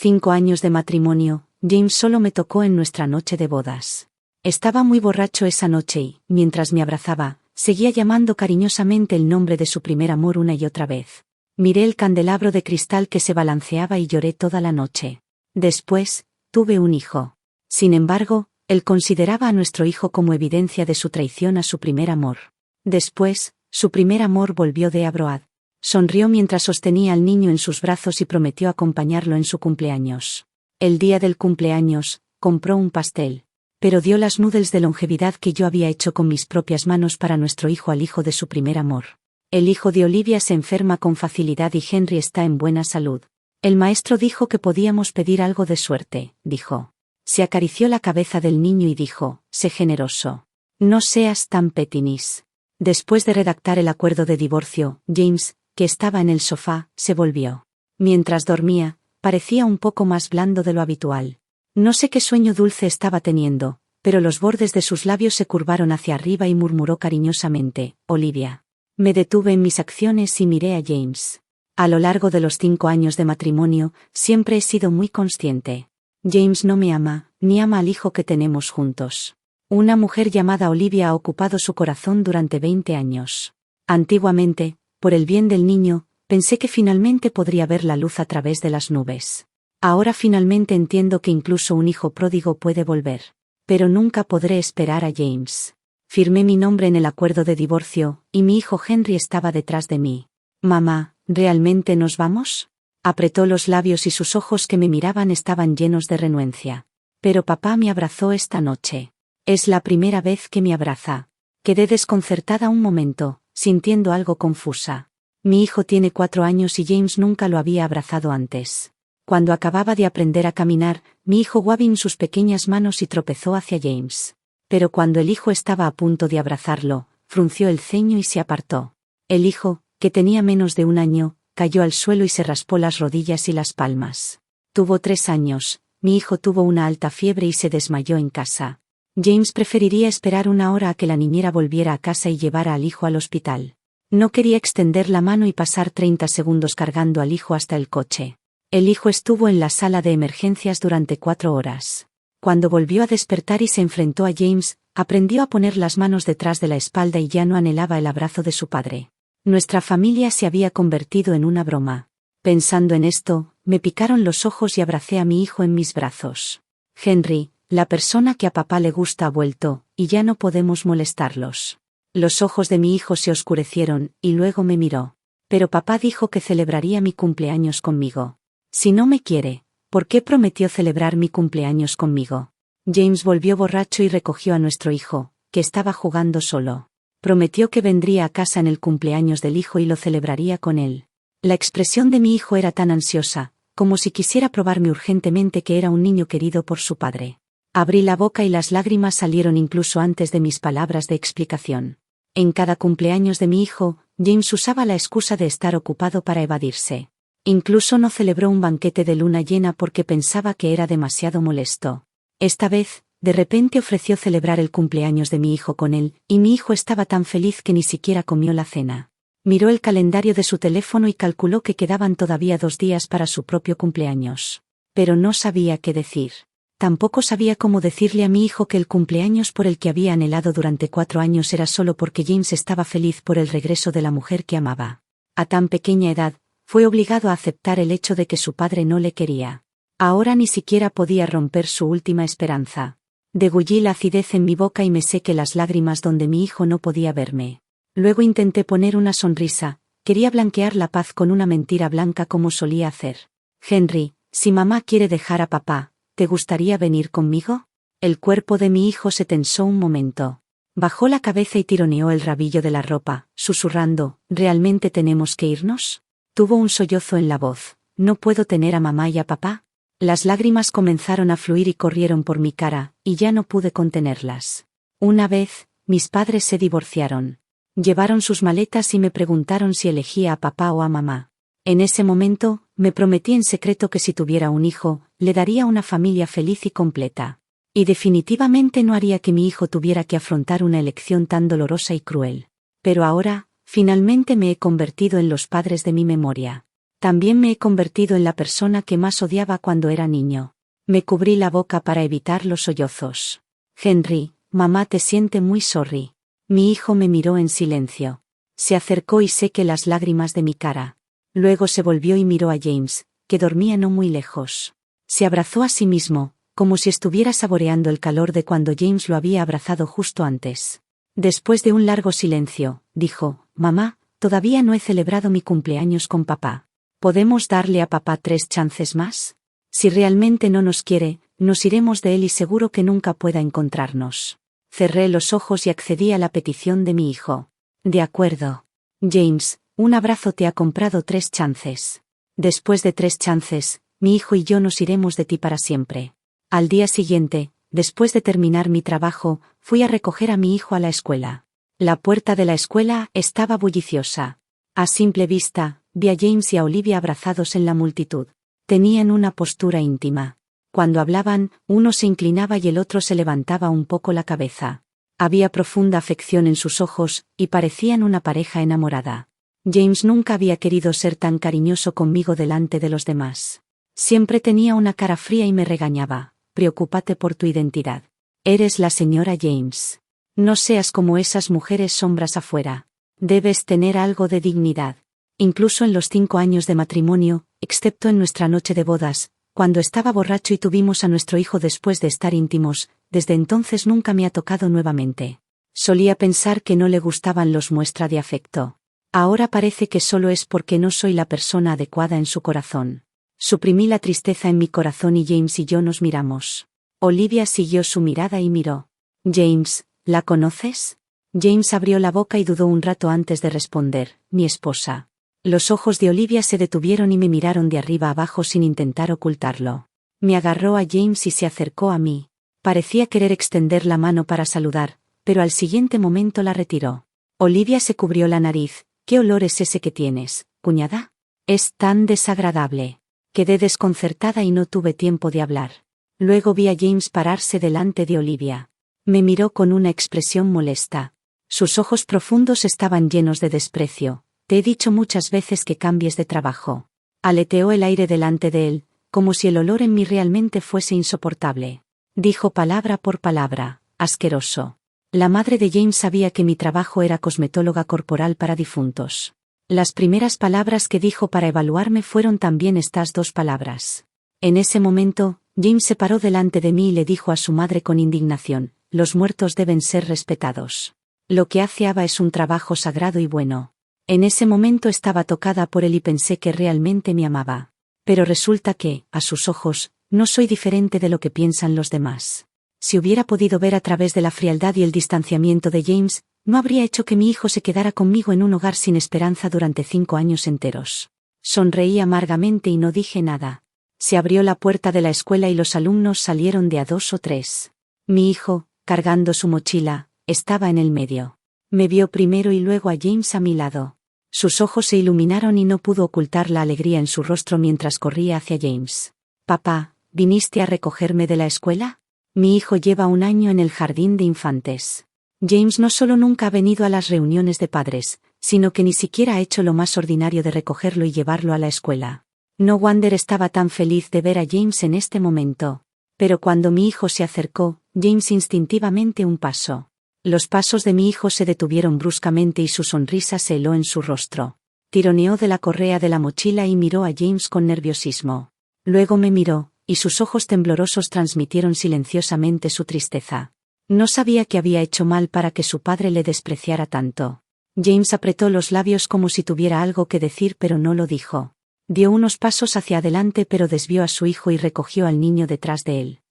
5 años de matrimonio, James solo me tocó en nuestra noche de bodas. Estaba muy borracho esa noche y, mientras me abrazaba, seguía llamando cariñosamente el nombre de su primer amor una y otra vez. Miré el candelabro de cristal que se balanceaba y lloré toda la noche. Después, tuve un hijo. Sin embargo, él consideraba a nuestro hijo como evidencia de su traición a su primer amor. Después, su primer amor volvió de Abroad. Sonrió mientras sostenía al niño en sus brazos y prometió acompañarlo en su cumpleaños. El día del cumpleaños, compró un pastel. Pero dio las noodles de longevidad que yo había hecho con mis propias manos para nuestro hijo al hijo de su primer amor. El hijo de Olivia se enferma con facilidad y Henry está en buena salud. El maestro dijo que podíamos pedir algo de suerte, dijo. Se acarició la cabeza del niño y dijo, sé generoso. No seas tan petinis. Después de redactar el acuerdo de divorcio, James, que estaba en el sofá, se volvió. Mientras dormía, parecía un poco más blando de lo habitual. No sé qué sueño dulce estaba teniendo, pero los bordes de sus labios se curvaron hacia arriba y murmuró cariñosamente, Olivia. Me detuve en mis acciones y miré a James. A lo largo de los 5 años de matrimonio, siempre he sido muy consciente. James no me ama, ni ama al hijo que tenemos juntos. Una mujer llamada Olivia ha ocupado su corazón durante 20 años. Antiguamente, por el bien del niño, pensé que finalmente podría ver la luz a través de las nubes. Ahora finalmente entiendo que incluso un hijo pródigo puede volver. Pero nunca podré esperar a James. Firmé mi nombre en el acuerdo de divorcio, y mi hijo Henry estaba detrás de mí. Mamá, ¿realmente nos vamos? Apretó los labios y sus ojos que me miraban estaban llenos de renuencia. Pero papá me abrazó esta noche. Es la primera vez que me abraza. Quedé desconcertada un momento, sintiendo algo confusa. Mi hijo tiene 4 años y James nunca lo había abrazado antes. Cuando acababa de aprender a caminar, mi hijo Gavin sus pequeñas manos y tropezó hacia James. Pero cuando el hijo estaba a punto de abrazarlo, frunció el ceño y se apartó. El hijo, que tenía menos de 1 año, cayó al suelo y se raspó las rodillas y las palmas. Tuvo 3 años, mi hijo tuvo una alta fiebre y se desmayó en casa. James preferiría esperar 1 hora a que la niñera volviera a casa y llevara al hijo al hospital. No quería extender la mano y pasar 30 segundos cargando al hijo hasta el coche. El hijo estuvo en la sala de emergencias durante 4 horas. Cuando volvió a despertar y se enfrentó a James, aprendió a poner las manos detrás de la espalda y ya no anhelaba el abrazo de su padre. Nuestra familia se había convertido en una broma. Pensando en esto, me picaron los ojos y abracé a mi hijo en mis brazos. Henry, la persona que a papá le gusta ha vuelto, y ya no podemos molestarlos. Los ojos de mi hijo se oscurecieron, y luego me miró. Pero papá dijo que celebraría mi cumpleaños conmigo. Si no me quiere, ¿por qué prometió celebrar mi cumpleaños conmigo? James volvió borracho y recogió a nuestro hijo, que estaba jugando solo. Prometió que vendría a casa en el cumpleaños del hijo y lo celebraría con él. La expresión de mi hijo era tan ansiosa, como si quisiera probarme urgentemente que era un niño querido por su padre. Abrí la boca y las lágrimas salieron incluso antes de mis palabras de explicación. En cada cumpleaños de mi hijo, James usaba la excusa de estar ocupado para evadirse. Incluso no celebró un banquete de luna llena porque pensaba que era demasiado molesto. Esta vez, de repente ofreció celebrar el cumpleaños de mi hijo con él, y mi hijo estaba tan feliz que ni siquiera comió la cena. Miró el calendario de su teléfono y calculó que quedaban todavía 2 días para su propio cumpleaños. Pero no sabía qué decir. Tampoco sabía cómo decirle a mi hijo que el cumpleaños por el que había anhelado durante 4 años era solo porque James estaba feliz por el regreso de la mujer que amaba. A tan pequeña edad, fue obligado a aceptar el hecho de que su padre no le quería. Ahora ni siquiera podía romper su última esperanza. Degullí la acidez en mi boca y me sequé las lágrimas donde mi hijo no podía verme. Luego intenté poner una sonrisa, quería blanquear la paz con una mentira blanca como solía hacer. Henry, si mamá quiere dejar a papá, ¿te gustaría venir conmigo? El cuerpo de mi hijo se tensó un momento. Bajó la cabeza y tironeó el rabillo de la ropa, susurrando, ¿realmente tenemos que irnos? Tuvo un sollozo en la voz. ¿No puedo tener a mamá y a papá? Las lágrimas comenzaron a fluir y corrieron por mi cara, y ya no pude contenerlas. Una vez, mis padres se divorciaron. Llevaron sus maletas y me preguntaron si elegía a papá o a mamá. En ese momento, me prometí en secreto que si tuviera un hijo, le daría una familia feliz y completa. Y definitivamente no haría que mi hijo tuviera que afrontar una elección tan dolorosa y cruel. Pero ahora, finalmente me he convertido en los padres de mi memoria. También me he convertido en la persona que más odiaba cuando era niño. Me cubrí la boca para evitar los sollozos. Henry, mamá te siente muy sorry. Mi hijo me miró en silencio. Se acercó y sequé las lágrimas de mi cara. Luego se volvió y miró a James, que dormía no muy lejos. Se abrazó a sí mismo, como si estuviera saboreando el calor de cuando James lo había abrazado justo antes. Después de un largo silencio, dijo, mamá, todavía no he celebrado mi cumpleaños con papá. ¿Podemos darle a papá 3 chances más? Si realmente no nos quiere, nos iremos de él y seguro que nunca pueda encontrarnos. Cerré los ojos y accedí a la petición de mi hijo. De acuerdo. James, un abrazo te ha comprado 3 chances. Después de 3 chances, mi hijo y yo nos iremos de ti para siempre. Al día siguiente, después de terminar mi trabajo, fui a recoger a mi hijo a la escuela. La puerta de la escuela estaba bulliciosa. A simple vista, vi a James y a Olivia abrazados en la multitud. Tenían una postura íntima. Cuando hablaban, uno se inclinaba y el otro se levantaba un poco la cabeza. Había profunda afección en sus ojos, y parecían una pareja enamorada. James nunca había querido ser tan cariñoso conmigo delante de los demás. Siempre tenía una cara fría y me regañaba. Preocúpate por tu identidad. Eres la señora James. No seas como esas mujeres sombras afuera. Debes tener algo de dignidad. Incluso en los 5 años de matrimonio, excepto en nuestra noche de bodas, cuando estaba borracho y tuvimos a nuestro hijo después de estar íntimos, desde entonces nunca me ha tocado nuevamente. Solía pensar que no le gustaban los muestras de afecto. Ahora parece que solo es porque no soy la persona adecuada en su corazón. Suprimí la tristeza en mi corazón y James y yo nos miramos. Olivia siguió su mirada y miró. James, ¿la conoces? James abrió la boca y dudó un rato antes de responder, mi esposa. Los ojos de Olivia se detuvieron y me miraron de arriba abajo sin intentar ocultarlo. Me agarró a James y se acercó a mí. Parecía querer extender la mano para saludar, pero al siguiente momento la retiró. Olivia se cubrió la nariz. ¿Qué olor es ese que tienes, cuñada? Es tan desagradable. Quedé desconcertada y no tuve tiempo de hablar. Luego vi a James pararse delante de Olivia. Me miró con una expresión molesta. Sus ojos profundos estaban llenos de desprecio. Te he dicho muchas veces que cambies de trabajo. Aleteó el aire delante de él, como si el olor en mí realmente fuese insoportable. Dijo palabra por palabra, asqueroso. La madre de James sabía que mi trabajo era cosmetóloga corporal para difuntos. Las primeras palabras que dijo para evaluarme fueron también estas 2 palabras. En ese momento, James se paró delante de mí y le dijo a su madre con indignación, los muertos deben ser respetados. Lo que hace Ava es un trabajo sagrado y bueno. En ese momento estaba tocada por él y pensé que realmente me amaba. Pero resulta que, a sus ojos, no soy diferente de lo que piensan los demás. Si hubiera podido ver a través de la frialdad y el distanciamiento de James, no habría hecho que mi hijo se quedara conmigo en un hogar sin esperanza durante 5 años enteros. Sonreí amargamente y no dije nada. Se abrió la puerta de la escuela y los alumnos salieron de a 2 o 3. Mi hijo, cargando su mochila, estaba en el medio. Me vio primero y luego a James a mi lado. Sus ojos se iluminaron y no pudo ocultar la alegría en su rostro mientras corría hacia James. Papá, ¿viniste a recogerme de la escuela? Mi hijo lleva 1 año en el jardín de infantes. James no solo nunca ha venido a las reuniones de padres, sino que ni siquiera ha hecho lo más ordinario de recogerlo y llevarlo a la escuela. No Wonder estaba tan feliz de ver a James en este momento. Pero cuando mi hijo se acercó, James instintivamente un paso. Los pasos de mi hijo se detuvieron bruscamente y su sonrisa se heló en su rostro. Tironeó de la correa de la mochila y miró a James con nerviosismo. Luego me miró, y sus ojos temblorosos transmitieron silenciosamente su tristeza. No sabía que había hecho mal para que su padre le despreciara tanto. James apretó los labios como si tuviera algo que decir pero no lo dijo. Dio unos pasos hacia adelante pero desvió a su hijo y recogió al niño detrás de él.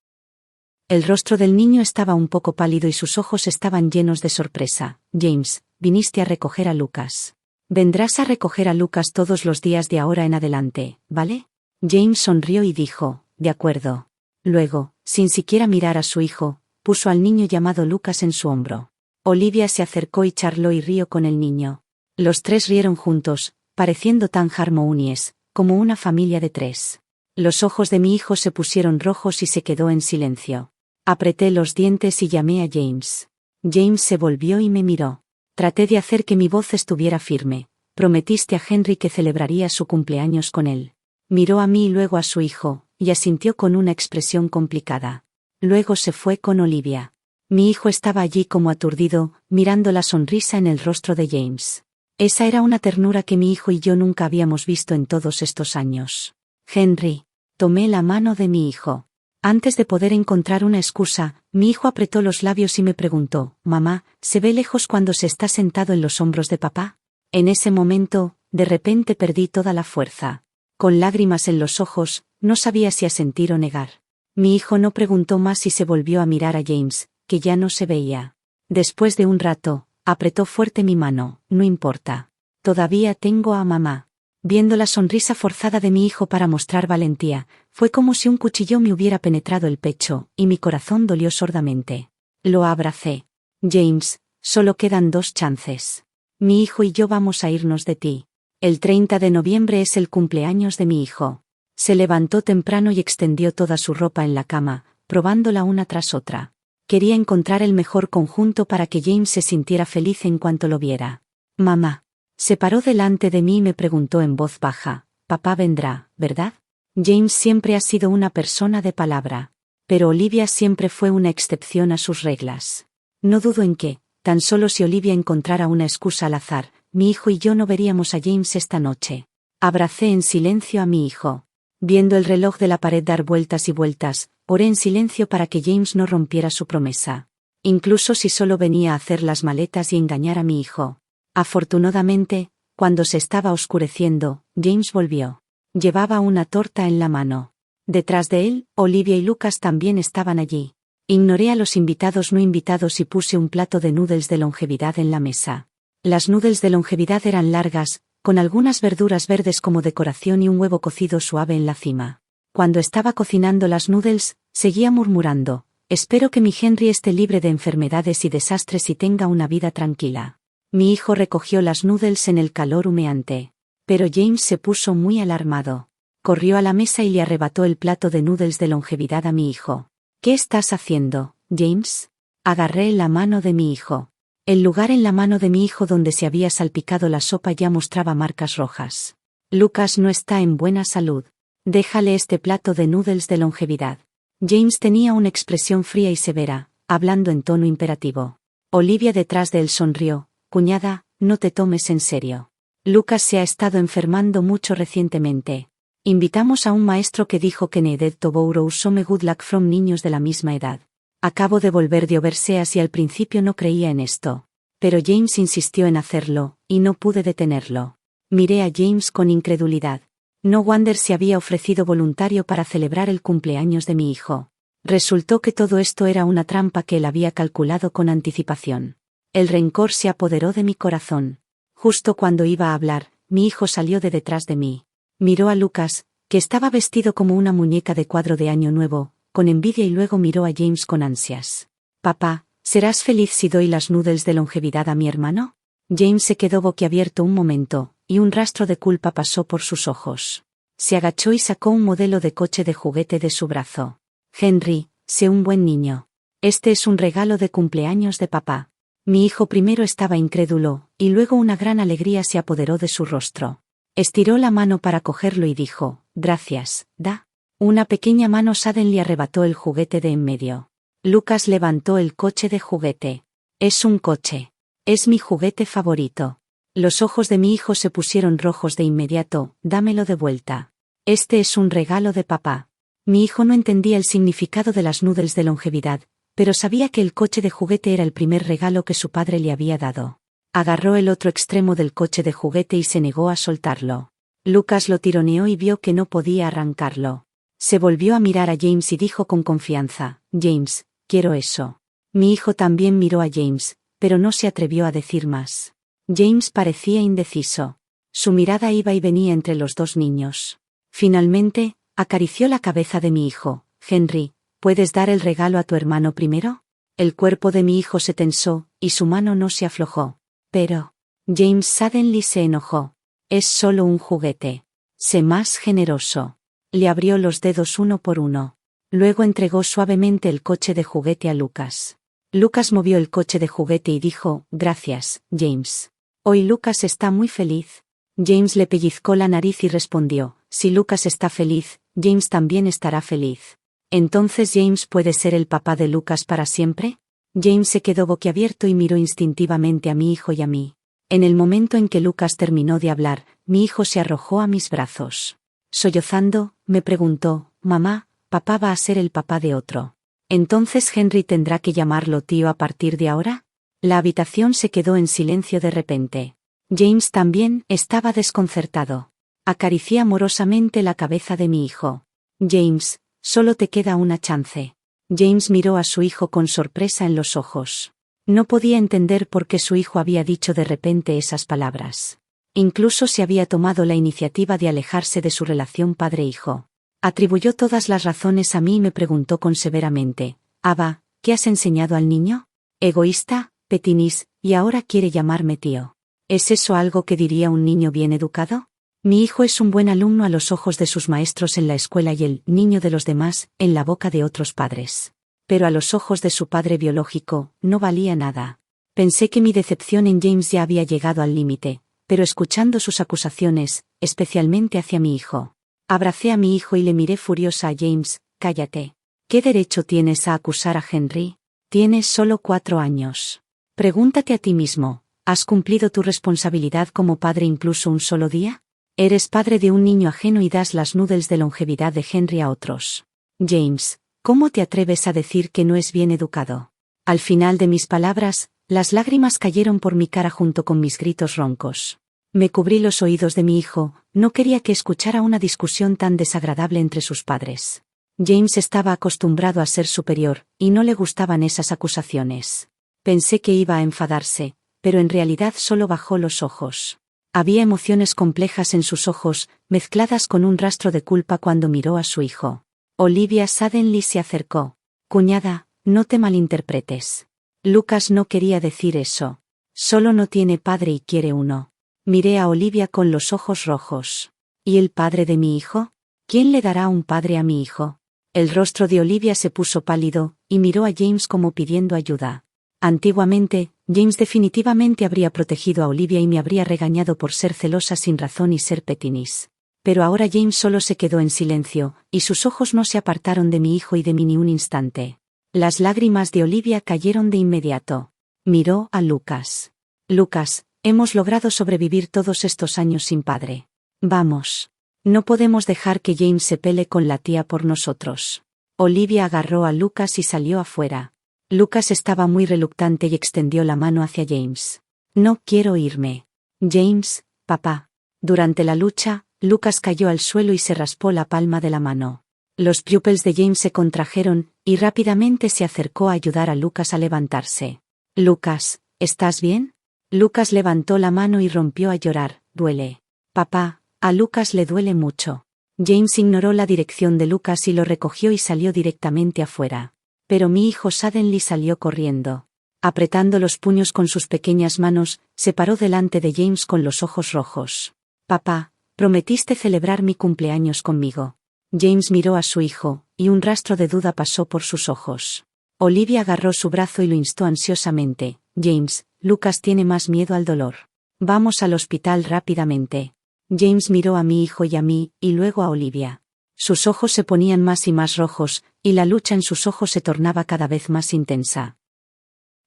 El rostro del niño estaba un poco pálido y sus ojos estaban llenos de sorpresa. James, viniste a recoger a Lucas. Vendrás a recoger a Lucas todos los días de ahora en adelante, ¿vale? James sonrió y dijo, de acuerdo. Luego, sin siquiera mirar a su hijo, puso al niño llamado Lucas en su hombro. Olivia se acercó y charló y rió con el niño. Los 3 rieron juntos, pareciendo tan harmonies, como una familia de 3. Los ojos de mi hijo se pusieron rojos y se quedó en silencio. Apreté los dientes y llamé a James. James se volvió y me miró. Traté de hacer que mi voz estuviera firme, Prometiste a Henry que celebrarías su cumpleaños con él. Miró a mí y luego a su hijo, y asintió con una expresión complicada. Luego se fue con Olivia. Mi hijo estaba allí como aturdido, mirando la sonrisa en el rostro de James. Esa era una ternura que mi hijo y yo nunca habíamos visto en todos estos años. Henry. Tomé la mano de mi hijo. Antes de poder encontrar una excusa, mi hijo apretó los labios y me preguntó, «Mamá, ¿se ve lejos cuando se está sentado en los hombros de papá?» En ese momento, de repente perdí toda la fuerza. Con lágrimas en los ojos, no sabía si asentir o negar. Mi hijo no preguntó más y se volvió a mirar a James, que ya no se veía. Después de un rato, apretó fuerte mi mano, «No importa. Todavía tengo a mamá». Viendo la sonrisa forzada de mi hijo para mostrar valentía, fue como si un cuchillo me hubiera penetrado el pecho, y mi corazón dolió sordamente. Lo abracé. «James, solo quedan 2 chances. Mi hijo y yo vamos a irnos de ti. El 30 de noviembre es el cumpleaños de mi hijo». Se levantó temprano y extendió toda su ropa en la cama, probándola una tras otra. Quería encontrar el mejor conjunto para que James se sintiera feliz en cuanto lo viera. «Mamá». Se paró delante de mí y me preguntó en voz baja, «Papá vendrá, ¿verdad?» James siempre ha sido una persona de palabra. Pero Olivia siempre fue una excepción a sus reglas. No dudo en que, tan solo si Olivia encontrara una excusa al azar, mi hijo y yo no veríamos a James esta noche. Abracé en silencio a mi hijo. Viendo el reloj de la pared dar vueltas y vueltas, oré en silencio para que James no rompiera su promesa. Incluso si solo venía a hacer las maletas y engañar a mi hijo. Afortunadamente, cuando se estaba oscureciendo, James volvió. Llevaba una torta en la mano. Detrás de él, Olivia y Lucas también estaban allí. Ignoré a los invitados no invitados y puse un plato de noodles de longevidad en la mesa. Las noodles de longevidad eran largas, con algunas verduras verdes como decoración y un huevo cocido suave en la cima. Cuando estaba cocinando las noodles, seguía murmurando, «Espero que mi Henry esté libre de enfermedades y desastres y tenga una vida tranquila». Mi hijo recogió las noodles en el calor humeante. Pero James se puso muy alarmado. Corrió a la mesa y le arrebató el plato de noodles de longevidad a mi hijo. «¿Qué estás haciendo, James?» Agarré la mano de mi hijo. El lugar en la mano de mi hijo donde se había salpicado la sopa ya mostraba marcas rojas. «Lucas no está en buena salud. Déjale este plato de noodles de longevidad». James tenía una expresión fría y severa, hablando en tono imperativo. Olivia detrás de él sonrió. «Cuñada, no te tomes en serio. Lucas se ha estado enfermando mucho recientemente. Invitamos a un maestro que dijo que needed to borrow some good luck from niños de la misma edad. Acabo de volver de Overseas y al principio no creía en esto. Pero James insistió en hacerlo, y no pude detenerlo». Miré a James con incredulidad. No wonder se había ofrecido voluntario para celebrar el cumpleaños de mi hijo. Resultó que todo esto era una trampa que él había calculado con anticipación. El rencor se apoderó de mi corazón. Justo cuando iba a hablar, mi hijo salió de detrás de mí. Miró a Lucas, que estaba vestido como una muñeca de cuadro de Año Nuevo, con envidia y luego miró a James con ansias. «Papá, ¿serás feliz si doy las noodles de longevidad a mi hermano?» James se quedó boquiabierto un momento, y un rastro de culpa pasó por sus ojos. Se agachó y sacó un modelo de coche de juguete de su brazo. «Henry, sé un buen niño. Este es un regalo de cumpleaños de papá». Mi hijo primero estaba incrédulo, y luego una gran alegría se apoderó de su rostro. Estiró la mano para cogerlo y dijo, «Gracias, Da». Una pequeña mano suddenly arrebató el juguete de en medio. Lucas levantó el coche de juguete. «Es un coche. Es mi juguete favorito». Los ojos de mi hijo se pusieron rojos de inmediato. «Dámelo de vuelta. Este es un regalo de papá». Mi hijo no entendía el significado de las noodles de longevidad, pero sabía que el coche de juguete era el primer regalo que su padre le había dado. Agarró el otro extremo del coche de juguete y se negó a soltarlo. Lucas lo tironeó y vio que no podía arrancarlo. Se volvió a mirar a James y dijo con confianza, «James, quiero eso». Mi hijo también miró a James, pero no se atrevió a decir más. James parecía indeciso. Su mirada iba y venía entre los 2 niños. Finalmente, acarició la cabeza de mi hijo. «Henry, ¿puedes dar el regalo a tu hermano primero?» El cuerpo de mi hijo se tensó, y su mano no se aflojó. Pero James suddenly se enojó. «Es solo un juguete. Sé más generoso». Le abrió los dedos uno por uno. Luego entregó suavemente el coche de juguete a Lucas. Lucas movió el coche de juguete y dijo, «Gracias, James. Hoy Lucas está muy feliz». James le pellizcó la nariz y respondió, si Lucas está feliz, James también estará feliz. ¿Entonces James puede ser el papá de Lucas para siempre? James se quedó boquiabierto y miró instintivamente a mi hijo y a mí. En el momento en que Lucas terminó de hablar, mi hijo se arrojó a mis brazos. Sollozando, me preguntó, mamá, ¿papá va a ser el papá de otro? ¿Entonces Henry tendrá que llamarlo tío a partir de ahora? La habitación se quedó en silencio de repente. James también estaba desconcertado. Acaricié amorosamente la cabeza de mi hijo. James, solo te queda una chance. James miró a su hijo con sorpresa en los ojos. No podía entender por qué su hijo había dicho de repente esas palabras. Incluso se había tomado la iniciativa de alejarse de su relación padre-hijo. Atribuyó todas las razones a mí y me preguntó con severamente, Ava, ¿qué has enseñado al niño? Egoísta, petinis, y ahora quiere llamarme tío. ¿Es eso algo que diría un niño bien educado? Mi hijo es un buen alumno a los ojos de sus maestros en la escuela y el niño de los demás en la boca de otros padres. Pero a los ojos de su padre biológico, no valía nada. Pensé que mi decepción en James ya había llegado al límite, pero escuchando sus acusaciones, especialmente hacia mi hijo, abracé a mi hijo y le miré furiosa a James, cállate. ¿Qué derecho tienes a acusar a Henry? Tienes solo 4 años. Pregúntate a ti mismo, ¿has cumplido tu responsabilidad como padre incluso un solo día? Eres padre de un niño ajeno y das las noodles de longevidad de Henry a otros. James, ¿cómo te atreves a decir que no es bien educado? Al final de mis palabras, las lágrimas cayeron por mi cara junto con mis gritos roncos. Me cubrí los oídos de mi hijo, no quería que escuchara una discusión tan desagradable entre sus padres. James estaba acostumbrado a ser superior, y no le gustaban esas acusaciones. Pensé que iba a enfadarse, pero en realidad solo bajó los ojos. Había emociones complejas en sus ojos, mezcladas con un rastro de culpa cuando miró a su hijo. Olivia suddenly se acercó. Cuñada, no te malinterpretes. Lucas no quería decir eso. Solo no tiene padre y quiere uno. Miré a Olivia con los ojos rojos. ¿Y el padre de mi hijo? ¿Quién le dará un padre a mi hijo? El rostro de Olivia se puso pálido, y miró a James como pidiendo ayuda. Antiguamente, James definitivamente habría protegido a Olivia y me habría regañado por ser celosa sin razón y ser petinis. Pero ahora James solo se quedó en silencio, y sus ojos no se apartaron de mi hijo y de mí ni un instante. Las lágrimas de Olivia cayeron de inmediato. Miró a Lucas. Lucas, hemos logrado sobrevivir todos estos años sin padre. Vamos. No podemos dejar que James se pele con la tía por nosotros. Olivia agarró a Lucas y salió afuera. Lucas estaba muy reluctante y extendió la mano hacia James. No quiero irme. James, papá. Durante la lucha, Lucas cayó al suelo y se raspó la palma de la mano. Los pupils de James se contrajeron, y rápidamente se acercó a ayudar a Lucas a levantarse. Lucas, ¿estás bien? Lucas levantó la mano y rompió a llorar. Duele. Papá, a Lucas le duele mucho. James ignoró la dirección de Lucas y lo recogió y salió directamente afuera. Pero mi hijo suddenly salió corriendo. Apretando los puños con sus pequeñas manos, se paró delante de James con los ojos rojos. Papá, prometiste celebrar mi cumpleaños conmigo. James miró a su hijo, y un rastro de duda pasó por sus ojos. Olivia agarró su brazo y lo instó ansiosamente. James, Lucas tiene más miedo al dolor. Vamos al hospital rápidamente. James miró a mi hijo y a mí, y luego a Olivia. Sus ojos se ponían más y más rojos, y la lucha en sus ojos se tornaba cada vez más intensa.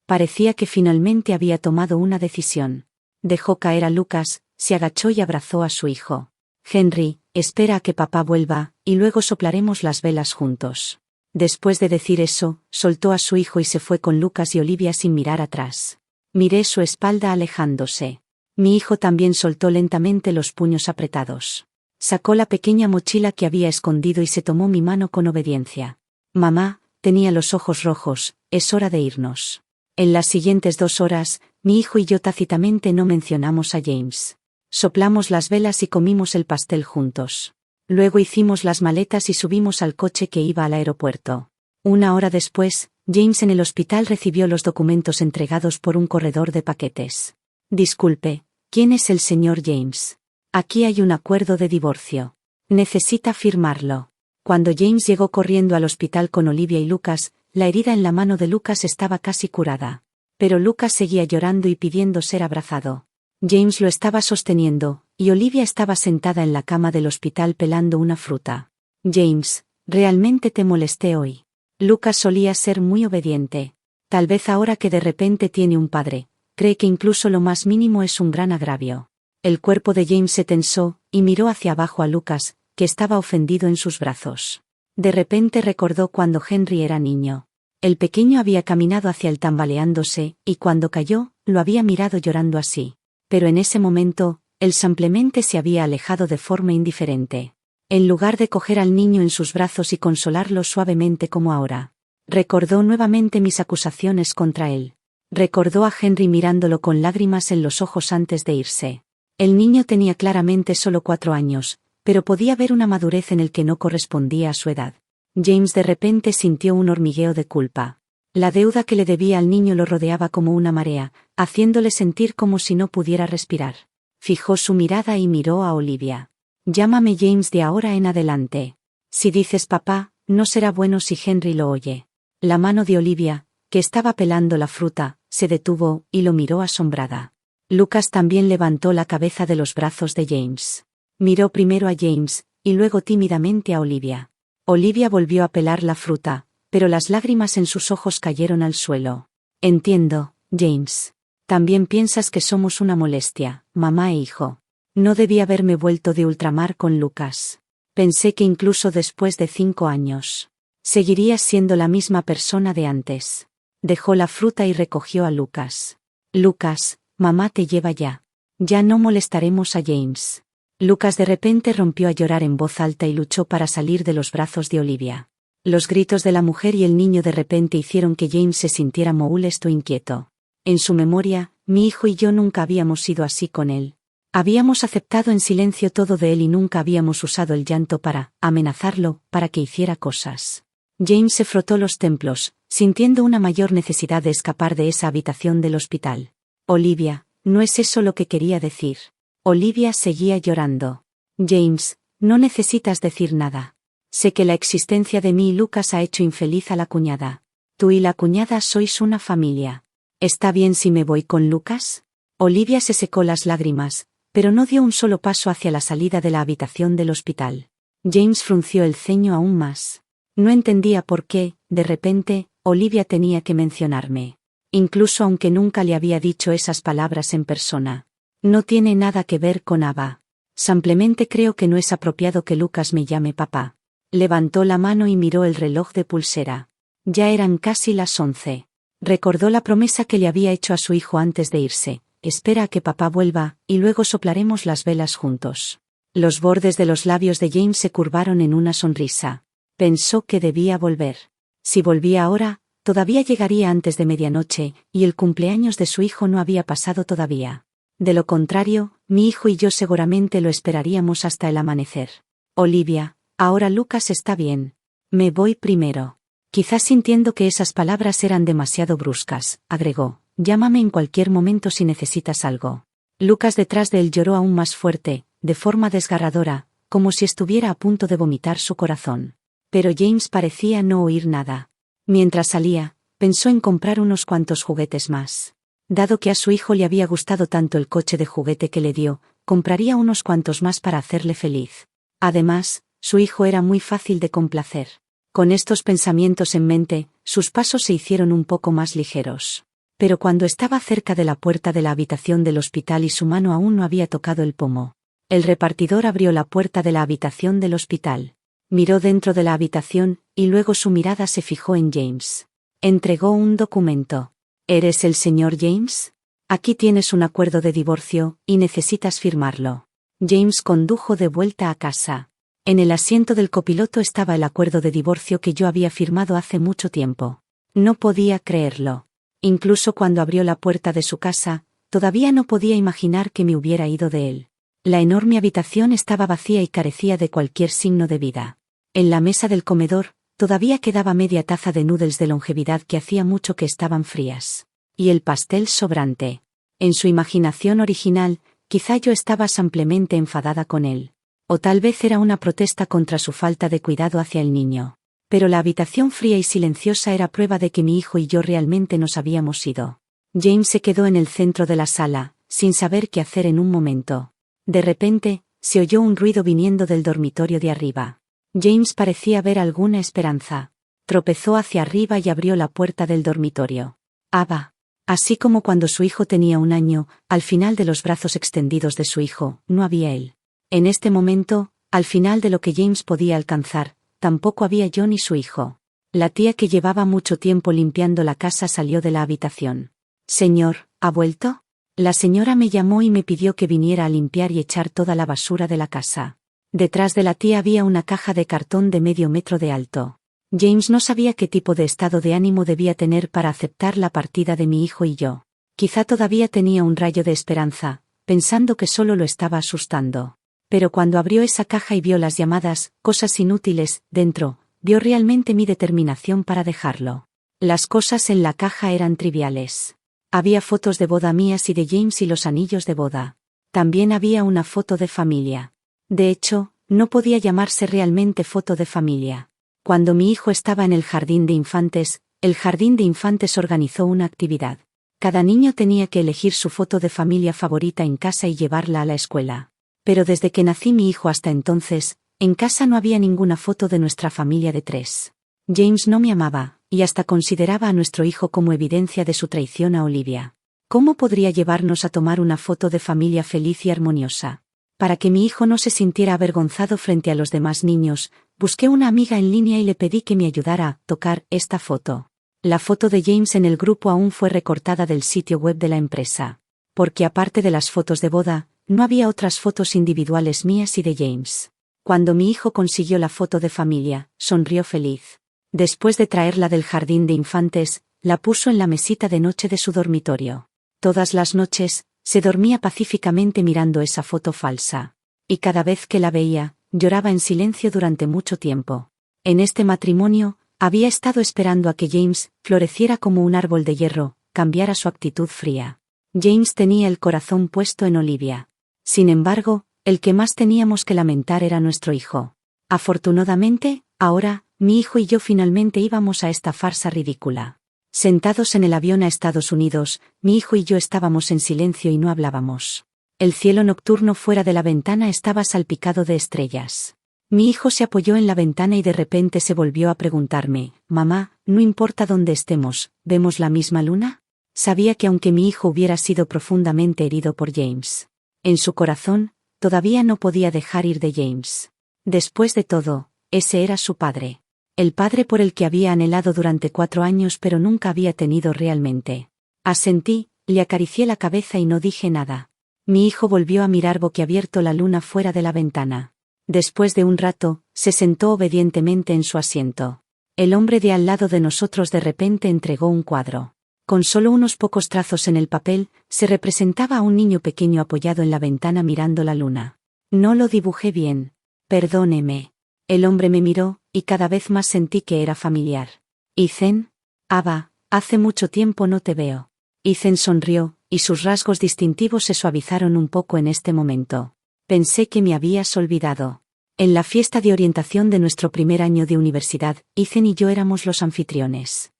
Parecía que finalmente había tomado una decisión. Dejó caer a Lucas, se agachó y abrazó a su hijo. Henry, espera a que papá vuelva, y luego soplaremos las velas juntos. Después de decir eso, soltó a su hijo y se fue con Lucas y Olivia sin mirar atrás. Miré su espalda alejándose. Mi hijo también soltó lentamente los puños apretados. Sacó la pequeña mochila que había escondido y se tomó mi mano con obediencia. Mamá, tenía los ojos rojos, es hora de irnos. En las siguientes 2 horas, mi hijo y yo tácitamente no mencionamos a James. Soplamos las velas y comimos el pastel juntos. Luego hicimos las maletas y subimos al coche que iba al aeropuerto. 1 hora después, James en el hospital recibió los documentos entregados por un corredor de paquetes. Disculpe, ¿quién es el señor James? Aquí hay un acuerdo de divorcio. Necesita firmarlo. Cuando James llegó corriendo al hospital con Olivia y Lucas, la herida en la mano de Lucas estaba casi curada. Pero Lucas seguía llorando y pidiendo ser abrazado. James lo estaba sosteniendo, y Olivia estaba sentada en la cama del hospital pelando una fruta. James, ¿realmente te molesté hoy? Lucas solía ser muy obediente. Tal vez ahora que de repente tiene un padre, cree que incluso lo más mínimo es un gran agravio. El cuerpo de James se tensó, y miró hacia abajo a Lucas, que estaba ofendido en sus brazos. De repente recordó cuando Henry era niño. El pequeño había caminado hacia él tambaleándose, y cuando cayó, lo había mirado llorando así. Pero en ese momento, él simplemente se había alejado de forma indiferente. En lugar de coger al niño en sus brazos y consolarlo suavemente como ahora. Recordó nuevamente mis acusaciones contra él. Recordó a Henry mirándolo con lágrimas en los ojos antes de irse. El niño tenía claramente solo 4 años, pero podía ver una madurez en el que no correspondía a su edad. James de repente sintió un hormigueo de culpa. La deuda que le debía al niño lo rodeaba como una marea, haciéndole sentir como si no pudiera respirar. Fijó su mirada y miró a Olivia. Llámame James de ahora en adelante. Si dices papá, no será bueno si Henry lo oye. La mano de Olivia, que estaba pelando la fruta, se detuvo, y lo miró asombrada. Lucas también levantó la cabeza de los brazos de James. Miró primero a James, y luego tímidamente a Olivia. Olivia volvió a pelar la fruta, pero las lágrimas en sus ojos cayeron al suelo. Entiendo, James. También piensas que somos una molestia, mamá e hijo. No debí haberme vuelto de ultramar con Lucas. Pensé que incluso después de 5 años, seguirías siendo la misma persona de antes. Dejó la fruta y recogió a Lucas. Lucas, mamá te lleva ya. Ya no molestaremos a James. Lucas de repente rompió a llorar en voz alta y luchó para salir de los brazos de Olivia. Los gritos de la mujer y el niño de repente hicieron que James se sintiera molesto e inquieto. En su memoria, mi hijo y yo nunca habíamos sido así con él. Habíamos aceptado en silencio todo de él y nunca habíamos usado el llanto para amenazarlo, para que hiciera cosas. James se frotó los templos, sintiendo una mayor necesidad de escapar de esa habitación del hospital. Olivia, no es eso lo que quería decir. Olivia seguía llorando. James, no necesitas decir nada. Sé que la existencia de mí y Lucas ha hecho infeliz a la cuñada. Tú y la cuñada sois una familia. ¿Está bien si me voy con Lucas? Olivia se secó las lágrimas, pero no dio un solo paso hacia la salida de la habitación del hospital. James frunció el ceño aún más. No entendía por qué, de repente, Olivia tenía que mencionarme. Incluso aunque nunca le había dicho esas palabras en persona. No tiene nada que ver con Ava. Simplemente creo que no es apropiado que Lucas me llame papá. Levantó la mano y miró el reloj de pulsera. Ya eran casi las 11. Recordó la promesa que le había hecho a su hijo antes de irse. Espera a que papá vuelva, y luego soplaremos las velas juntos. Los bordes de los labios de James se curvaron en una sonrisa. Pensó que debía volver. Si volvía ahora, todavía llegaría antes de medianoche, y el cumpleaños de su hijo no había pasado todavía. De lo contrario, mi hijo y yo seguramente lo esperaríamos hasta el amanecer. Olivia, ahora Lucas está bien. Me voy primero. Quizás sintiendo que esas palabras eran demasiado bruscas, agregó. Llámame en cualquier momento si necesitas algo. Lucas detrás de él lloró aún más fuerte, de forma desgarradora, como si estuviera a punto de vomitar su corazón. Pero James parecía no oír nada. Mientras salía, pensó en comprar unos cuantos juguetes más. Dado que a su hijo le había gustado tanto el coche de juguete que le dio, compraría unos cuantos más para hacerle feliz. Además, su hijo era muy fácil de complacer. Con estos pensamientos en mente, sus pasos se hicieron un poco más ligeros. Pero cuando estaba cerca de la puerta de la habitación del hospital y su mano aún no había tocado el pomo, el repartidor abrió la puerta de la habitación del hospital. Miró dentro de la habitación, y luego su mirada se fijó en James. Entregó un documento. ¿Eres el señor James? Aquí tienes un acuerdo de divorcio, y necesitas firmarlo. James condujo de vuelta a casa. En el asiento del copiloto estaba el acuerdo de divorcio que yo había firmado hace mucho tiempo. No podía creerlo. Incluso cuando abrió la puerta de su casa, todavía no podía imaginar que me hubiera ido de él. La enorme habitación estaba vacía y carecía de cualquier signo de vida. En la mesa del comedor, todavía quedaba media taza de noodles de longevidad que hacía mucho que estaban frías. Y el pastel sobrante. En su imaginación original, quizá yo estaba simplemente enfadada con él. O tal vez era una protesta contra su falta de cuidado hacia el niño. Pero la habitación fría y silenciosa era prueba de que mi hijo y yo realmente nos habíamos ido. James se quedó en el centro de la sala, sin saber qué hacer en un momento. De repente, se oyó un ruido viniendo del dormitorio de arriba. James parecía ver alguna esperanza. Tropezó hacia arriba y abrió la puerta del dormitorio. Ava. Así como cuando su hijo tenía 1 año, al final de los brazos extendidos de su hijo, no había él. En este momento, al final de lo que James podía alcanzar, tampoco había yo ni su hijo. La tía que llevaba mucho tiempo limpiando la casa salió de la habitación. Señor, ¿ha vuelto? La señora me llamó y me pidió que viniera a limpiar y echar toda la basura de la casa. Detrás de la tía había una caja de cartón de medio metro de alto. James no sabía qué tipo de estado de ánimo debía tener para aceptar la partida de mi hijo y yo. Quizá todavía tenía un rayo de esperanza, pensando que solo lo estaba asustando. Pero cuando abrió esa caja y vio las llamadas, cosas inútiles, dentro, vio realmente mi determinación para dejarlo. Las cosas en la caja eran triviales. Había fotos de boda mías y de James y los anillos de boda. También había una foto de familia. De hecho, no podía llamarse realmente foto de familia. Cuando mi hijo estaba en el jardín de infantes, el jardín de infantes organizó una actividad. Cada niño tenía que elegir su foto de familia favorita en casa y llevarla a la escuela. Pero desde que nací mi hijo hasta entonces, en casa no había ninguna foto de nuestra familia de 3. James no me amaba, y hasta consideraba a nuestro hijo como evidencia de su traición a Olivia. ¿Cómo podría llevarnos a tomar una foto de familia feliz y armoniosa? Para que mi hijo no se sintiera avergonzado frente a los demás niños, busqué una amiga en línea y le pedí que me ayudara a tocar esta foto. La foto de James en el grupo aún fue recortada del sitio web de la empresa. Porque aparte de las fotos de boda, no había otras fotos individuales mías y de James. Cuando mi hijo consiguió la foto de familia, sonrió feliz. Después de traerla del jardín de infantes, la puso en la mesita de noche de su dormitorio. Todas las noches, se dormía pacíficamente mirando esa foto falsa. Y cada vez que la veía, lloraba en silencio durante mucho tiempo. En este matrimonio, había estado esperando a que James floreciera como un árbol de hierro, cambiara su actitud fría. James tenía el corazón puesto en Olivia. Sin embargo, el que más teníamos que lamentar era nuestro hijo. Afortunadamente, ahora, mi hijo y yo finalmente íbamos a esta farsa ridícula. Sentados en el avión a Estados Unidos, mi hijo y yo estábamos en silencio y no hablábamos. El cielo nocturno fuera de la ventana estaba salpicado de estrellas. Mi hijo se apoyó en la ventana y de repente se volvió a preguntarme, «Mamá, no importa dónde estemos, ¿vemos la misma luna?» Sabía que aunque mi hijo hubiera sido profundamente herido por James, en su corazón, todavía no podía dejar ir de James. Después de todo, ese era su padre. El padre por el que había anhelado durante 4 años pero nunca había tenido realmente. Asentí, le acaricié la cabeza y no dije nada. Mi hijo volvió a mirar boquiabierto la luna fuera de la ventana. Después de un rato, se sentó obedientemente en su asiento. El hombre de al lado de nosotros de repente entregó un cuadro. Con solo unos pocos trazos en el papel, se representaba a un niño pequeño apoyado en la ventana mirando la luna. No lo dibujé bien. Perdóneme. El hombre me miró, y cada vez más sentí que era familiar. Ethan, Ava, hace mucho tiempo no te veo. Ethan sonrió, y sus rasgos distintivos se suavizaron un poco en este momento. Pensé que me habías olvidado. En la fiesta de orientación de nuestro primer año de universidad, Ethan y yo éramos los anfitriones.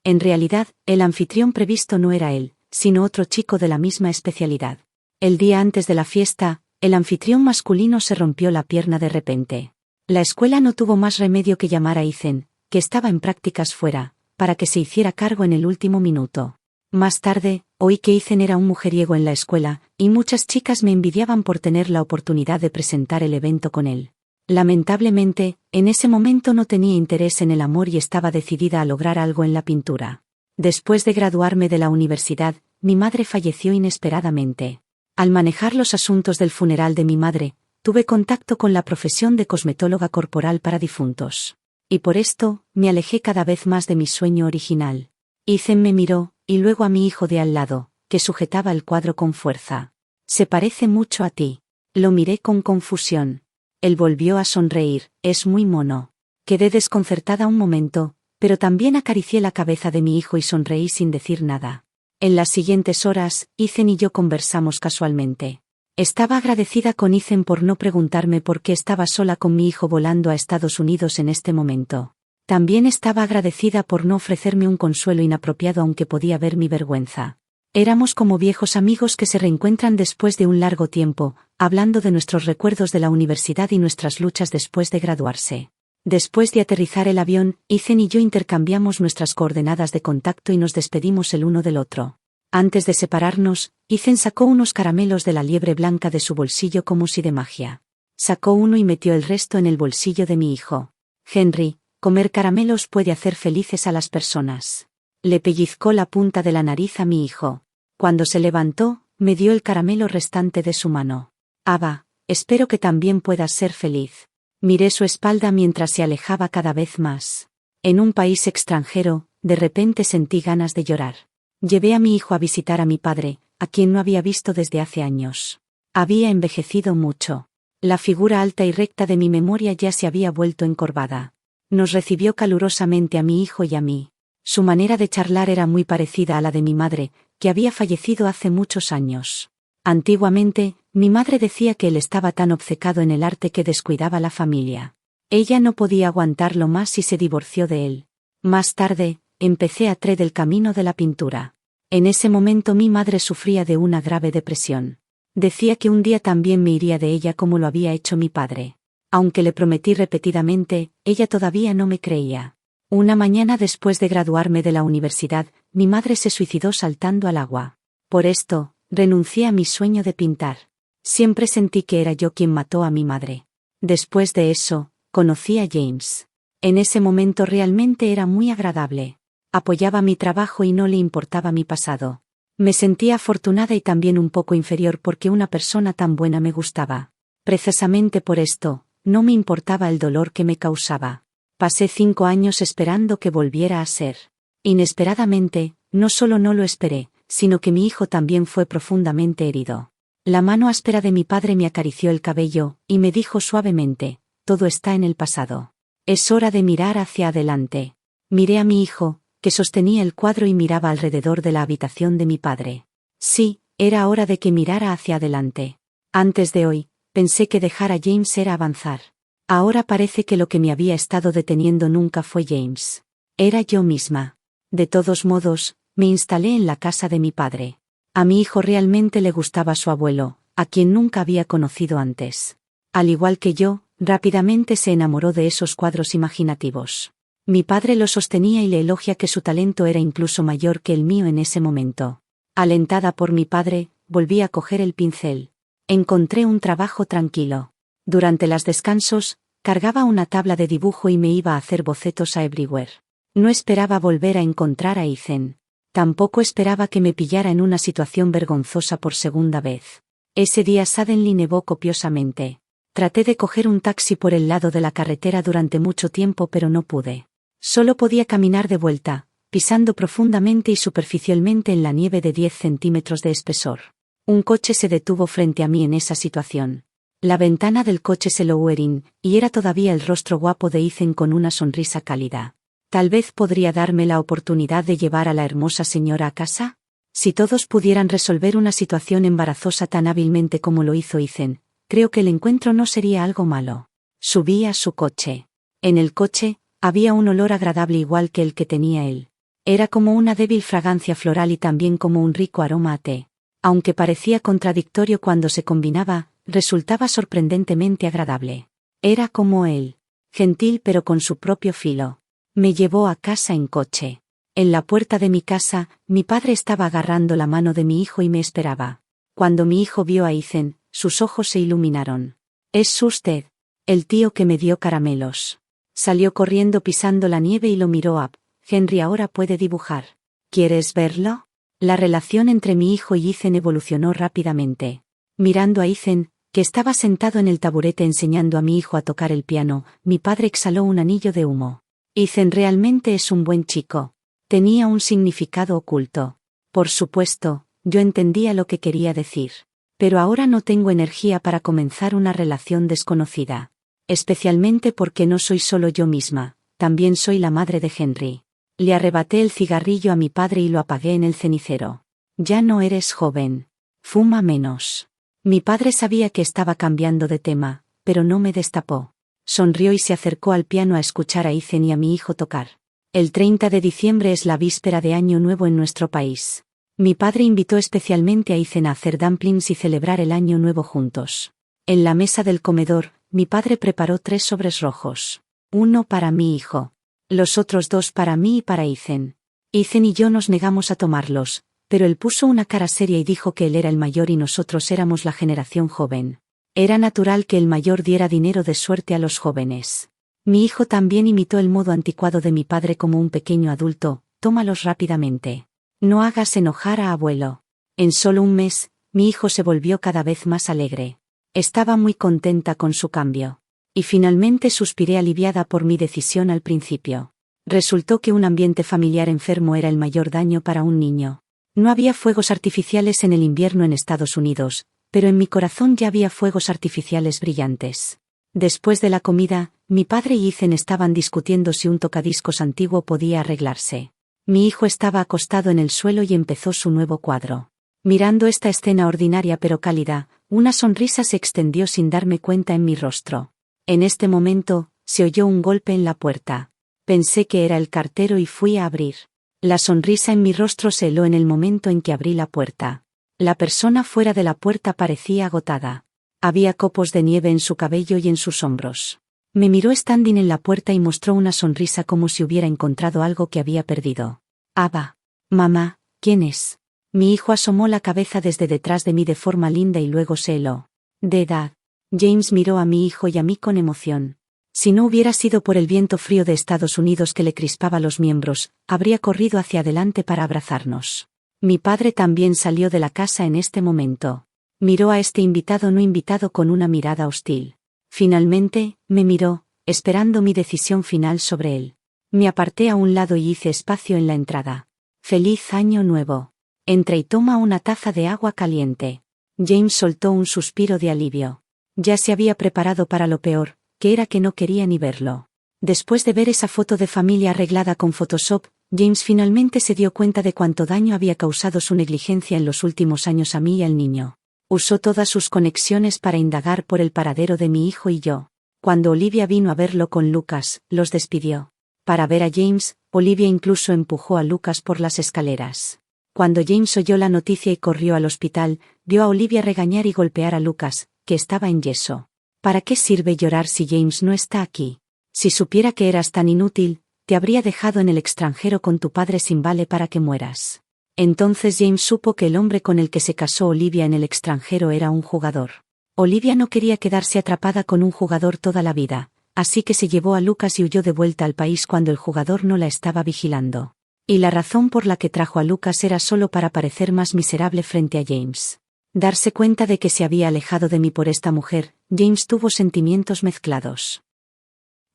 En realidad, el anfitrión previsto no era él, sino otro chico de la misma especialidad. El día antes de la fiesta, el anfitrión masculino se rompió la pierna de repente. La escuela no tuvo más remedio que llamar a Ethan, que estaba en prácticas fuera, para que se hiciera cargo en el último minuto. Más tarde, oí que Ethan era un mujeriego en la escuela, y muchas chicas me envidiaban por tener la oportunidad de presentar el evento con él. Lamentablemente, en ese momento no tenía interés en el amor y estaba decidida a lograr algo en la pintura. Después de graduarme de la universidad, mi madre falleció inesperadamente. Al manejar los asuntos del funeral de mi madre, tuve contacto con la profesión de cosmetóloga corporal para difuntos. Y por esto, me alejé cada vez más de mi sueño original. Ethan me miró, y luego a mi hijo de al lado, que sujetaba el cuadro con fuerza. «Se parece mucho a ti». Lo miré con confusión. Él volvió a sonreír, «Es muy mono». Quedé desconcertada un momento, pero también acaricié la cabeza de mi hijo y sonreí sin decir nada. En las siguientes horas, Ethan y yo conversamos casualmente. Estaba agradecida con Ethan por no preguntarme por qué estaba sola con mi hijo volando a Estados Unidos en este momento. También estaba agradecida por no ofrecerme un consuelo inapropiado aunque podía ver mi vergüenza. Éramos como viejos amigos que se reencuentran después de un largo tiempo, hablando de nuestros recuerdos de la universidad y nuestras luchas después de graduarse. Después de aterrizar el avión, Ethan y yo intercambiamos nuestras coordenadas de contacto y nos despedimos el uno del otro. Antes de separarnos, Ethan sacó unos caramelos de la liebre blanca de su bolsillo como si de magia. Sacó uno y metió el resto en el bolsillo de mi hijo. Henry, comer caramelos puede hacer felices a las personas. Le pellizcó la punta de la nariz a mi hijo. Cuando se levantó, me dio el caramelo restante de su mano. Ava, espero que también puedas ser feliz. Miré su espalda mientras se alejaba cada vez más. En un país extranjero, de repente sentí ganas de llorar. Llevé a mi hijo a visitar a mi padre, a quien no había visto desde hace años. Había envejecido mucho. La figura alta y recta de mi memoria ya se había vuelto encorvada. Nos recibió calurosamente a mi hijo y a mí. Su manera de charlar era muy parecida a la de mi madre, que había fallecido hace muchos años. Antiguamente, mi madre decía que él estaba tan obcecado en el arte que descuidaba la familia. Ella no podía aguantarlo más y se divorció de él. Más tarde, empecé a trazar el camino de la pintura. En ese momento mi madre sufría de una grave depresión. Decía que un día también me iría de ella como lo había hecho mi padre. Aunque le prometí repetidamente, ella todavía no me creía. Una mañana después de graduarme de la universidad, mi madre se suicidó saltando al agua. Por esto, renuncié a mi sueño de pintar. Siempre sentí que era yo quien mató a mi madre. Después de eso, conocí a James. En ese momento realmente era muy agradable. Apoyaba mi trabajo y no le importaba mi pasado. Me sentía afortunada y también un poco inferior porque una persona tan buena me gustaba. Precisamente por esto, no me importaba el dolor que me causaba. Pasé 5 años esperando que volviera a ser. Inesperadamente, no solo no lo esperé, sino que mi hijo también fue profundamente herido. La mano áspera de mi padre me acarició el cabello, y me dijo suavemente, todo está en el pasado. Es hora de mirar hacia adelante. Miré a mi hijo, que sostenía el cuadro y miraba alrededor de la habitación de mi padre. Sí, era hora de que mirara hacia adelante. Antes de hoy, pensé que dejar a James era avanzar. Ahora parece que lo que me había estado deteniendo nunca fue James. Era yo misma. De todos modos, me instalé en la casa de mi padre. A mi hijo realmente le gustaba su abuelo, a quien nunca había conocido antes. Al igual que yo, rápidamente se enamoró de esos cuadros imaginativos. Mi padre lo sostenía y le elogia que su talento era incluso mayor que el mío en ese momento. Alentada por mi padre, volví a coger el pincel. Encontré un trabajo tranquilo. Durante los descansos, cargaba una tabla de dibujo y me iba a hacer bocetos a Everywhere. No esperaba volver a encontrar a Ethan. Tampoco esperaba que me pillara en una situación vergonzosa por segunda vez. Ese día suddenly nevó copiosamente. Traté de coger un taxi por el lado de la carretera durante mucho tiempo pero no pude. Solo podía caminar de vuelta, pisando profundamente y superficialmente en la nieve de 10 centímetros de espesor. Un coche se detuvo frente a mí en esa situación. La ventana del coche se lowering, y era todavía el rostro guapo de Ethan con una sonrisa cálida. Tal vez podría darme la oportunidad de llevar a la hermosa señora a casa. Si todos pudieran resolver una situación embarazosa tan hábilmente como lo hizo Ethan, creo que el encuentro no sería algo malo. Subí a su coche. En el coche, había un olor agradable igual que el que tenía él. Era como una débil fragancia floral y también como un rico aroma a té. Aunque parecía contradictorio cuando se combinaba, resultaba sorprendentemente agradable. Era como él. Gentil pero con su propio filo. Me llevó a casa en coche. En la puerta de mi casa, mi padre estaba agarrando la mano de mi hijo y me esperaba. Cuando mi hijo vio a Ethan, sus ojos se iluminaron. «¿Es usted el tío que me dio caramelos?» Salió corriendo pisando la nieve y lo miró a Henry. Ahora puede dibujar. ¿Quieres verlo? La relación entre mi hijo y Ethan evolucionó rápidamente. Mirando a Ethan, que estaba sentado en el taburete enseñando a mi hijo a tocar el piano, mi padre exhaló un anillo de humo. Ethan realmente es un buen chico. Tenía un significado oculto. Por supuesto, yo entendía lo que quería decir. Pero ahora no tengo energía para comenzar una relación desconocida. Especialmente porque no soy solo yo misma, también soy la madre de Henry. Le arrebaté el cigarrillo a mi padre y lo apagué en el cenicero. Ya no eres joven. Fuma menos. Mi padre sabía que estaba cambiando de tema, pero no me destapó. Sonrió y se acercó al piano a escuchar a Ethan y a mi hijo tocar. El 30 de diciembre es la víspera de Año Nuevo en nuestro país. Mi padre invitó especialmente a Ethan a hacer dumplings y celebrar el año nuevo juntos. En la mesa del comedor, mi padre preparó 3 sobres rojos. Uno para mi hijo. Los otros 2 para mí y para Ethan. Ethan y yo nos negamos a tomarlos, pero él puso una cara seria y dijo que él era el mayor y nosotros éramos la generación joven. Era natural que el mayor diera dinero de suerte a los jóvenes. Mi hijo también imitó el modo anticuado de mi padre como un pequeño adulto: tómalos rápidamente. No hagas enojar a abuelo. En solo un mes, mi hijo se volvió cada vez más alegre. Estaba muy contenta con su cambio. Y finalmente suspiré aliviada por mi decisión al principio. Resultó que un ambiente familiar enfermo era el mayor daño para un niño. No había fuegos artificiales en el invierno en Estados Unidos, pero en mi corazón ya había fuegos artificiales brillantes. Después de la comida, mi padre y Ethan estaban discutiendo si un tocadiscos antiguo podía arreglarse. Mi hijo estaba acostado en el suelo y empezó su nuevo cuadro. Mirando esta escena ordinaria pero cálida, una sonrisa se extendió sin darme cuenta en mi rostro. En este momento, se oyó un golpe en la puerta. Pensé que era el cartero y fui a abrir. La sonrisa en mi rostro se heló en el momento en que abrí la puerta. La persona fuera de la puerta parecía agotada. Había copos de nieve en su cabello y en sus hombros. Me miró standing en la puerta y mostró una sonrisa como si hubiera encontrado algo que había perdido. Abba. Mamá, ¿quién es? Mi hijo asomó la cabeza desde detrás de mí de forma linda y luego se heló. De edad. James miró a mi hijo y a mí con emoción. Si no hubiera sido por el viento frío de Estados Unidos que le crispaba los miembros, habría corrido hacia adelante para abrazarnos. Mi padre también salió de la casa en este momento. Miró a este invitado no invitado con una mirada hostil. Finalmente, me miró, esperando mi decisión final sobre él. Me aparté a un lado y hice espacio en la entrada. ¡Feliz año nuevo! Entra y toma una taza de agua caliente. James soltó un suspiro de alivio. Ya se había preparado para lo peor, que era que no quería ni verlo. Después de ver esa foto de familia arreglada con Photoshop, James finalmente se dio cuenta de cuánto daño había causado su negligencia en los últimos años a mí y al niño. Usó todas sus conexiones para indagar por el paradero de mi hijo y yo. Cuando Olivia vino a verlo con Lucas, los despidió. Para ver a James, Olivia incluso empujó a Lucas por las escaleras. Cuando James oyó la noticia y corrió al hospital, vio a Olivia regañar y golpear a Lucas, que estaba en yeso. ¿Para qué sirve llorar si James no está aquí? Si supiera que eras tan inútil, te habría dejado en el extranjero con tu padre sin vale para que mueras. Entonces James supo que el hombre con el que se casó Olivia en el extranjero era un jugador. Olivia no quería quedarse atrapada con un jugador toda la vida, así que se llevó a Lucas y huyó de vuelta al país cuando el jugador no la estaba vigilando. Y la razón por la que trajo a Lucas era solo para parecer más miserable frente a James. Darse cuenta de que se había alejado de mí por esta mujer, James tuvo sentimientos mezclados.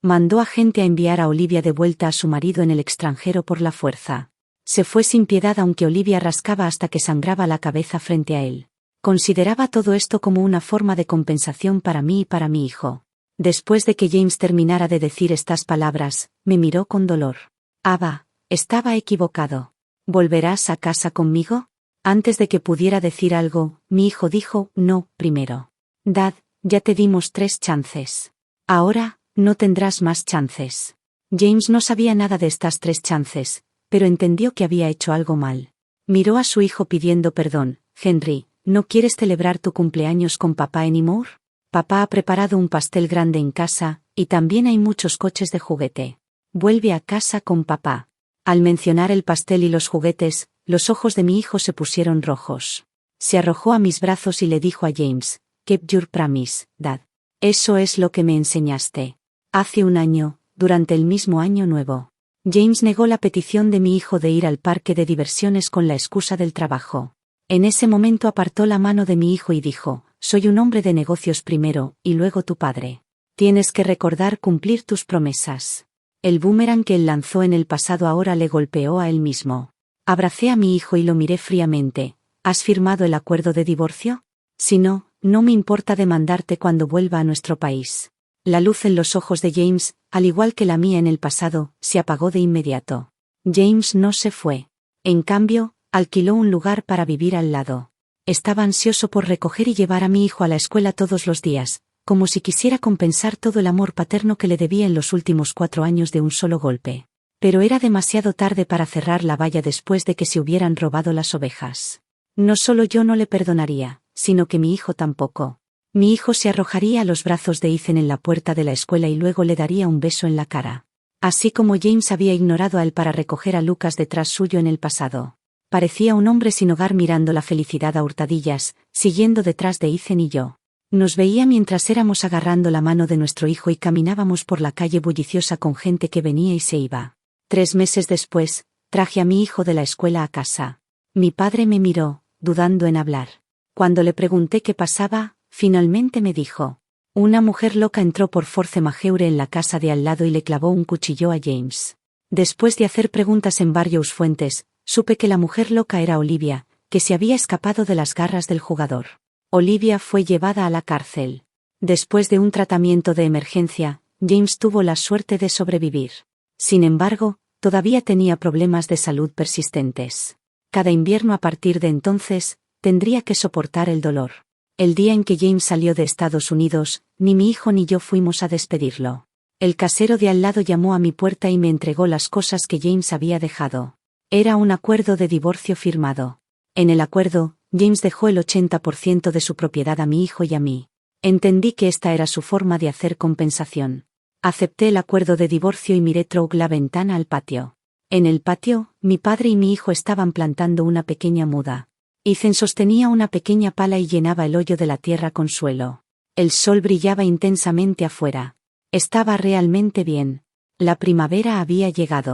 Mandó a gente a enviar a Olivia de vuelta a su marido en el extranjero por la fuerza. Se fue sin piedad aunque Olivia rascaba hasta que sangraba la cabeza frente a él. Consideraba todo esto como una forma de compensación para mí y para mi hijo. Después de que James terminara de decir estas palabras, me miró con dolor. Abba, estaba equivocado. ¿Volverás a casa conmigo? Antes de que pudiera decir algo, mi hijo dijo, no, primero. Dad, ya te dimos 3 chances. Ahora, no tendrás más chances. James no sabía nada de estas 3 chances, pero entendió que había hecho algo mal. Miró a su hijo pidiendo perdón. Henry, ¿no quieres celebrar tu cumpleaños con papá anymore? Papá ha preparado un pastel grande en casa, y también hay muchos coches de juguete. Vuelve a casa con papá. Al mencionar el pastel y los juguetes, los ojos de mi hijo se pusieron rojos. Se arrojó a mis brazos y le dijo a James, Keep your promise, Dad. Eso es lo que me enseñaste. Hace un año, durante el mismo año nuevo. James negó la petición de mi hijo de ir al parque de diversiones con la excusa del trabajo. En ese momento apartó la mano de mi hijo y dijo, soy un hombre de negocios primero, y luego tu padre. Tienes que recordar cumplir tus promesas. El boomerang que él lanzó en el pasado ahora le golpeó a él mismo. Abracé a mi hijo y lo miré fríamente. ¿Has firmado el acuerdo de divorcio? Si no, no me importa demandarte cuando vuelva a nuestro país. La luz en los ojos de James, al igual que la mía en el pasado, se apagó de inmediato. James no se fue. En cambio, alquiló un lugar para vivir al lado. Estaba ansioso por recoger y llevar a mi hijo a la escuela todos los días, como si quisiera compensar todo el amor paterno que le debía en los últimos 4 años de un solo golpe. Pero era demasiado tarde para cerrar la valla después de que se hubieran robado las ovejas. No solo yo no le perdonaría, sino que mi hijo tampoco. Mi hijo se arrojaría a los brazos de Ethan en la puerta de la escuela y luego le daría un beso en la cara. Así como James había ignorado a él para recoger a Lucas detrás suyo en el pasado. Parecía un hombre sin hogar mirando la felicidad a hurtadillas, siguiendo detrás de Ethan y yo. Nos veía mientras éramos agarrando la mano de nuestro hijo y caminábamos por la calle bulliciosa con gente que venía y se iba. 3 meses después, traje a mi hijo de la escuela a casa. Mi padre me miró, dudando en hablar. Cuando le pregunté qué pasaba, finalmente me dijo: una mujer loca entró por force majeure en la casa de al lado y le clavó un cuchillo a James. Después de hacer preguntas en varias fuentes, supe que la mujer loca era Olivia, que se había escapado de las garras del jugador. Olivia fue llevada a la cárcel. Después de un tratamiento de emergencia, James tuvo la suerte de sobrevivir. Sin embargo, todavía tenía problemas de salud persistentes. Cada invierno a partir de entonces, tendría que soportar el dolor. El día en que James salió de Estados Unidos, ni mi hijo ni yo fuimos a despedirlo. El casero de al lado llamó a mi puerta y me entregó las cosas que James había dejado. Era un acuerdo de divorcio firmado. En el acuerdo, James dejó el 80% de su propiedad a mi hijo y a mí. Entendí que esta era su forma de hacer compensación. Acepté el acuerdo de divorcio y miré through la ventana al patio. En el patio, mi padre y mi hijo estaban plantando una pequeña muda. Ethan sostenía una pequeña pala y llenaba el hoyo de la tierra con suelo. El sol brillaba intensamente afuera. Estaba realmente bien. La primavera había llegado.